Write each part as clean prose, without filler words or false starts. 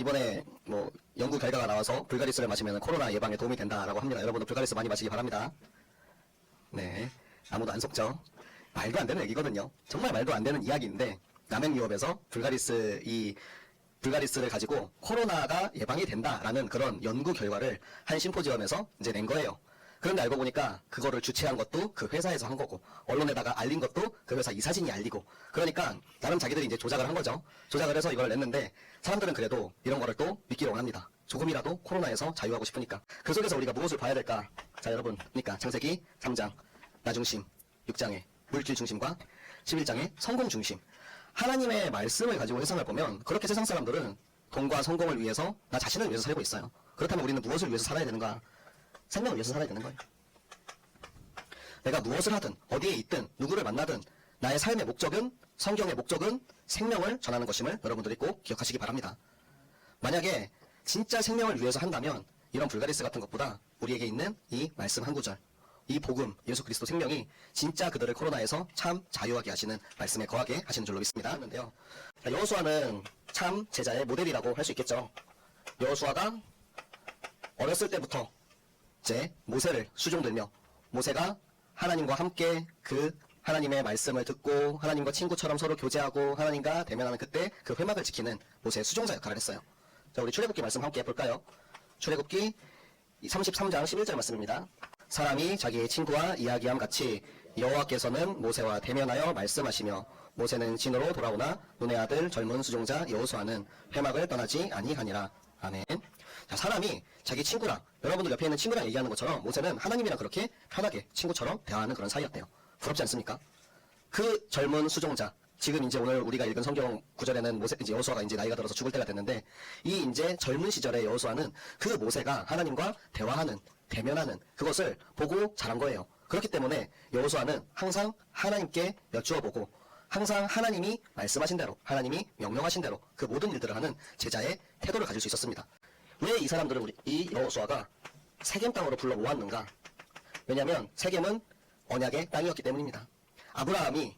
이번에 뭐 연구 결과가 나와서 불가리스를 마시면 코로나 예방에 도움이 된다라고 합니다. 여러분도 불가리스 많이 마시기 바랍니다. 네, 아무도 안 속죠? 말도 안 되는 얘기거든요. 정말 말도 안 되는 이야기인데 남행유업에서 불가리스를 가지고 코로나가 예방이 된다라는 그런 연구 결과를 한 심포지엄에서 이제 낸 거예요. 그런데 알고 보니까 그거를 주최한 것도 그 회사에서 한 거고, 언론에다가 알린 것도 그 회사 이사진이 알리고, 그러니까 나름 자기들이 이제 조작을 한 거죠. 조작을 해서 이걸 냈는데 사람들은 그래도 이런 거를 또 믿기를 원합니다. 조금이라도 코로나에서 자유하고 싶으니까. 그 속에서 우리가 무엇을 봐야 될까? 자, 여러분, 그러니까 창세기 3장 나중심, 6장의 물질 중심과 11장의 성공 중심. 하나님의 말씀을 가지고 세상을 보면 그렇게 세상 사람들은 돈과 성공을 위해서, 나 자신을 위해서 살고 있어요. 그렇다면 우리는 무엇을 위해서 살아야 되는가? 생명을 위해서 살아야 되는 거예요. 내가 무엇을 하든 어디에 있든 누구를 만나든 나의 삶의 목적은, 성경의 목적은 생명을 전하는 것임을 여러분들이 꼭 기억하시기 바랍니다. 만약에 진짜 생명을 위해서 한다면 이런 불가리스 같은 것보다 우리에게 있는 이 말씀 한 구절, 이 복음, 예수 그리스도 생명이 진짜 그들을 코로나에서 참 자유하게 하시는, 말씀에 거하게 하시는 줄로 믿습니다. 여호수아는 참 제자의 모델이라고 할 수 있겠죠. 여호수아가 어렸을 때부터 이제 모세를 수종들며, 모세가 하나님과 함께 그 하나님의 말씀을 듣고 하나님과 친구처럼 서로 교제하고 하나님과 대면하는 그때 그 회막을 지키는 모세의 수종자 역할을 했어요. 자, 우리 출애굽기 말씀 함께 해볼까요? 출애굽기 33장 11절 말씀입니다. 사람이 자기의 친구와 이야기함 같이 여호와께서는 모세와 대면하여 말씀하시며 모세는 진으로 돌아오나 눈의 아들 젊은 수종자 여호수아는 회막을 떠나지 아니하니라. 아멘. 자, 사람이 자기 친구랑, 여러분들 옆에 있는 친구랑 얘기하는 것처럼 모세는 하나님이랑 그렇게 편하게 친구처럼 대화하는 그런 사이였대요. 부럽지 않습니까? 그 젊은 수종자, 지금 이제 오늘 우리가 읽은 성경 구절에는 이제 여호수아가 이제 나이가 들어서 죽을 때가 됐는데, 이 이제 젊은 시절의 여호수아는 그 모세가 하나님과 대화하는, 대면하는 그것을 보고 자란 거예요. 그렇기 때문에 여호수아는 항상 하나님께 여쭈어보고 항상 하나님이 말씀하신 대로, 하나님이 명령하신 대로 그 모든 일들을 하는 제자의 태도를 가질 수 있었습니다. 왜 이 사람들을 이 여호수아가 세겜 땅으로 불러 모았는가? 왜냐하면 세겜은 언약의 땅이었기 때문입니다. 아브라함이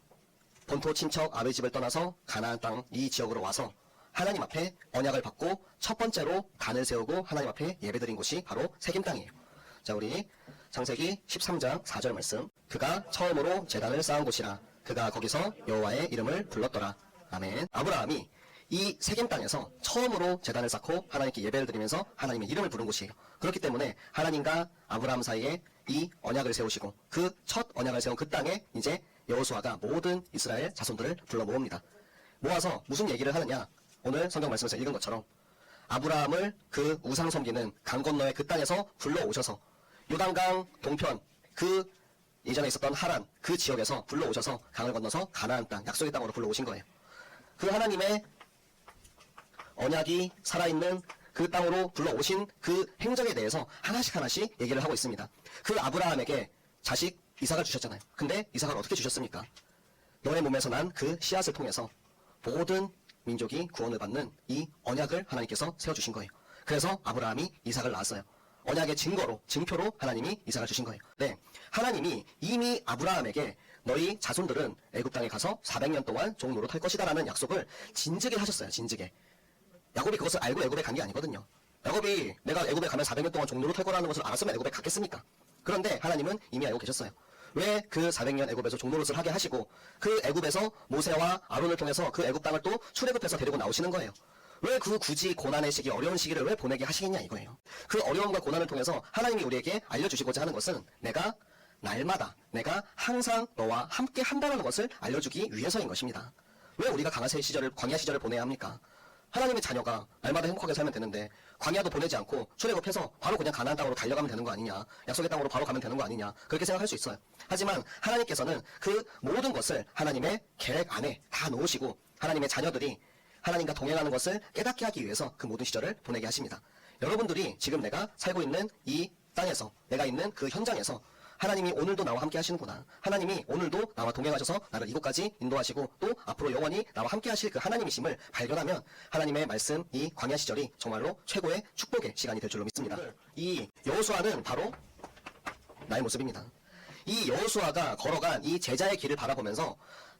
본토 친척 아버지 집을 떠나서 가나안 땅 이 지역으로 와서 하나님 앞에 언약을 받고 첫 번째로 단을 세우고 하나님 앞에 예배드린 곳이 바로 세겜 땅이에요. 자, 우리 창세기 13장 4절 말씀. 그가 처음으로 제단을 쌓은 곳이라. 그가 거기서 여호와의 이름을 불렀더라. 아멘. 아브라함이 이 세겜 땅에서 처음으로 제단을 쌓고 하나님께 예배를 드리면서 하나님의 이름을 부른 곳이에요. 그렇기 때문에 하나님과 아브라함 사이에 이 언약을 세우시고 그 첫 언약을 세운 그 땅에 이제 여호수아가 모든 이스라엘 자손들을 불러 모읍니다. 모아서 무슨 얘기를 하느냐? 오늘 성경 말씀에서 읽은 것처럼 아브라함을 그 우상 섬기는 강 건너의 그 땅에서 불러오셔서 요단강 동편, 그 예전에 있었던 하란 그 지역에서 불러오셔서 강을 건너서 가나안 땅, 약속의 땅으로 불러오신 거예요. 그 하나님의 언약이 살아있는 그 땅으로 불러오신 그 행적에 대해서 하나씩 얘기를 하고 있습니다. 그 아브라함에게 자식 이삭을 주셨잖아요. 근데 이삭을 어떻게 주셨습니까? 너의 몸에서 난 그 씨앗을 통해서 모든 민족이 구원을 받는 이 언약을 하나님께서 세워주신 거예요. 그래서 아브라함이 이삭을 낳았어요. 언약의 증거로, 증표로 하나님이 이삭을 주신 거예요. 네, 하나님이 이미 아브라함에게 너희 자손들은 애굽 땅에 가서 400년 동안 종 노릇할 것이다 라는 약속을 진즉에 하셨어요. 진즉에. 야곱이 그것을 알고 애굽에 간 게 아니거든요. 야곱이 내가 애굽에 가면 400년 동안 종 노릇할 거라는 것을 알았으면 애굽에 갔겠습니까? 그런데 하나님은 이미 알고 계셨어요. 왜 그 400년 애굽에서 종 노릇을 하게 하시고 그 애굽에서 모세와 아론을 통해서 그 애굽 땅을 또 출애굽해서 데리고 나오시는 거예요. 왜 그 굳이 고난의 시기, 어려운 시기를 왜 보내게 하시겠냐 이거예요. 그 어려움과 고난을 통해서 하나님이 우리에게 알려주시고자 하는 것은 내가 날마다, 내가 항상 너와 함께 한다는 것을 알려주기 위해서인 것입니다. 왜 우리가 광야 시절을 보내야 합니까? 하나님의 자녀가 날마다 행복하게 살면 되는데 광야도 보내지 않고 출애굽해서 바로 그냥 가나안 땅으로 달려가면 되는 거 아니냐, 약속의 땅으로 바로 가면 되는 거 아니냐, 그렇게 생각할 수 있어요. 하지만 하나님께서는 그 모든 것을 하나님의 계획 안에 다 놓으시고 하나님의 자녀들이 하나님과 동행하는 것을 깨닫게 하기 위해서 그 모든 시절을 보내게 하십니다. 여러분들이 지금 내가 살고 있는 이 땅에서, 내가 있는 그 현장에서 하나님이 오늘도 나와 함께 하시는구나, 하나님이 오늘도 나와 동행하셔서 나를 이곳까지 인도하시고 또 앞으로 영원히 나와 함께 하실 그 하나님이심을 발견하면 하나님의 말씀, 이 광야 시절이 정말로 최고의 축복의 시간이 될 줄로 믿습니다. 이 여호수아는 바로 나의 모습입니다. 이 여호수아가 걸어간 이 제자의 길을 바라보면서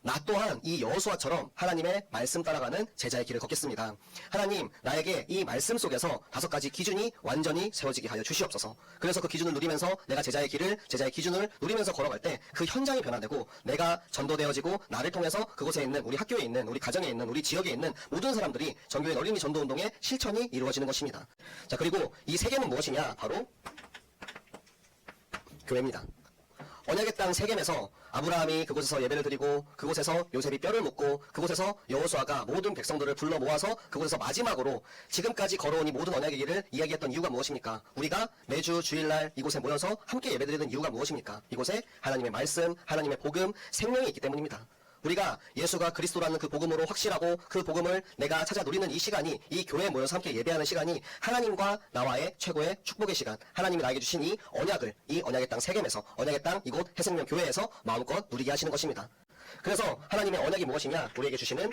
나 또한 이 여호수아처럼 하나님의 말씀 따라가는 제자의 길을 걷겠습니다. 하나님, 나에게 이 말씀 속에서 5가지 기준이 완전히 세워지게 하여 주시옵소서. 그래서 그 기준을 누리면서 내가 제자의 기준을 누리면서 걸어갈 때 그 현장이 변화되고 내가 전도되어지고 나를 통해서 그곳에 있는 우리 학교에 있는 우리 가정에 있는 우리 지역에 있는 모든 사람들이 정교회 널린이 전도운동의 실천이 이루어지는 것입니다. 자, 그리고 이 세계는 무엇이냐? 바로 교회입니다. 언약의 땅 세겜에서 아브라함이 그곳에서 예배를 드리고 그곳에서 요셉이 뼈를 묻고 그곳에서 여호수아가 모든 백성들을 불러 모아서 그곳에서 마지막으로 지금까지 걸어온 이 모든 언약의 길을 이야기했던 이유가 무엇입니까? 우리가 매주 주일날 이곳에 모여서 함께 예배드리는 이유가 무엇입니까? 이곳에 하나님의 말씀, 하나님의 복음, 생명이 있기 때문입니다. 우리가 예수가 그리스도라는 그 복음으로 확실하고 그 복음을 내가 찾아 누리는 이 시간이, 이 교회에 모여서 함께 예배하는 시간이 하나님과 나와의 최고의 축복의 시간, 하나님이 나에게 주신 이 언약을 이 언약의 땅 세겜에서, 언약의 땅 이곳 해생명 교회에서 마음껏 누리게 하시는 것입니다. 그래서 하나님의 언약이 무엇이냐? 우리에게 주시는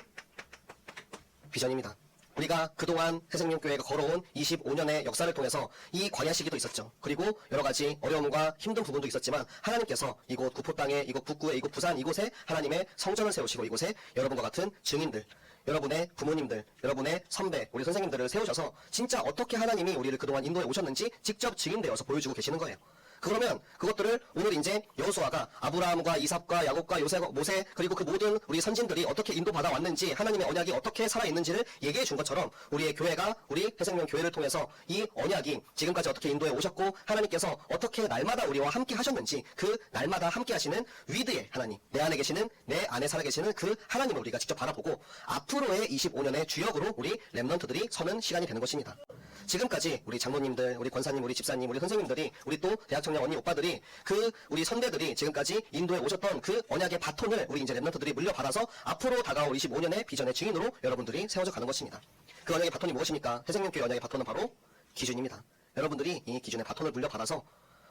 비전입니다. 우리가 그동안 해생명교회가 걸어온 25년의 역사를 통해서 이 광야 시기도 있었죠. 그리고 여러 가지 어려움과 힘든 부분도 있었지만 하나님께서 이곳 구포 땅에, 이곳 북구에, 이곳 부산 이곳에 하나님의 성전을 세우시고 이곳에 여러분과 같은 증인들, 여러분의 부모님들, 여러분의 선배, 우리 선생님들을 세우셔서 진짜 어떻게 하나님이 우리를 그동안 인도해 오셨는지 직접 증인되어서 보여주고 계시는 거예요. 그러면 그것들을 오늘 이제 여호수아가 아브라함과 이삭과 야곱과 요셉, 모세 그리고 그 모든 우리 선진들이 어떻게 인도받아 왔는지 하나님의 언약이 어떻게 살아있는지를 얘기해 준 것처럼 우리의 교회가 우리 해생명 교회를 통해서 이 언약이 지금까지 어떻게 인도해 오셨고 하나님께서 어떻게 날마다 우리와 함께 하셨는지 그 날마다 함께 하시는 위드의 하나님, 내 안에 계시는, 내 안에 살아 계시는 그 하나님을 우리가 직접 바라보고 앞으로의 25년의 주역으로 우리 랩넌트들이 서는 시간이 되는 것입니다. 지금까지 우리 장로님들, 우리 권사님, 우리 집사님, 우리 선생님들이, 우리 또 대학 청년 언니 오빠들이, 그 우리 선배들이 지금까지 인도에 오셨던 그 언약의 바톤을 우리 이제 랩넌트들이 물려받아서 앞으로 다가올 25년의 비전의 증인으로 여러분들이 세워져 가는 것입니다. 그 언약의 바톤이 무엇입니까? 해생명교회 언약의 바톤은 바로 기준입니다. 여러분들이 이 기준의 바톤을 물려받아서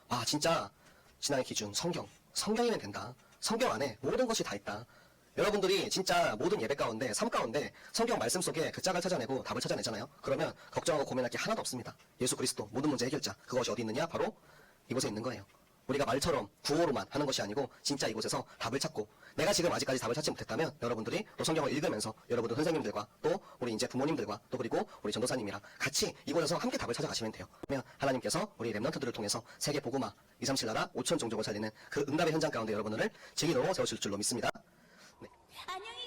와, 진짜 신앙의 기준, 성경이면 된다. 성경 안에 모든 것이 다 있다. 여러분들이 진짜 모든 예배 가운데, 삶 가운데 성경 말씀 속에 그 짝을 찾아내고 답을 찾아내잖아요. 그러면 걱정하고 고민할 게 하나도 없습니다. 예수 그리스도 모든 문제 해결자, 그것이 어디 있느냐? 바로 이곳에 있는 거예요. 우리가 말처럼 구호로만 하는 것이 아니고 진짜 이곳에서 답을 찾고, 내가 지금 아직까지 답을 찾지 못했다면 여러분들이 또 성경을 읽으면서 여러분들 선생님들과 또 우리 이제 부모님들과 또 그리고 우리 전도사님이랑 같이 이곳에서 함께 답을 찾아가시면 돼요. 그러면 하나님께서 우리 랩넌트들을 통해서 세계 복음화 237 나라 5천 종족을 살리는 그 응답의 현장 가운데 여러분들을 증인으로 세우실 줄로 믿습니다. 네. 안녕히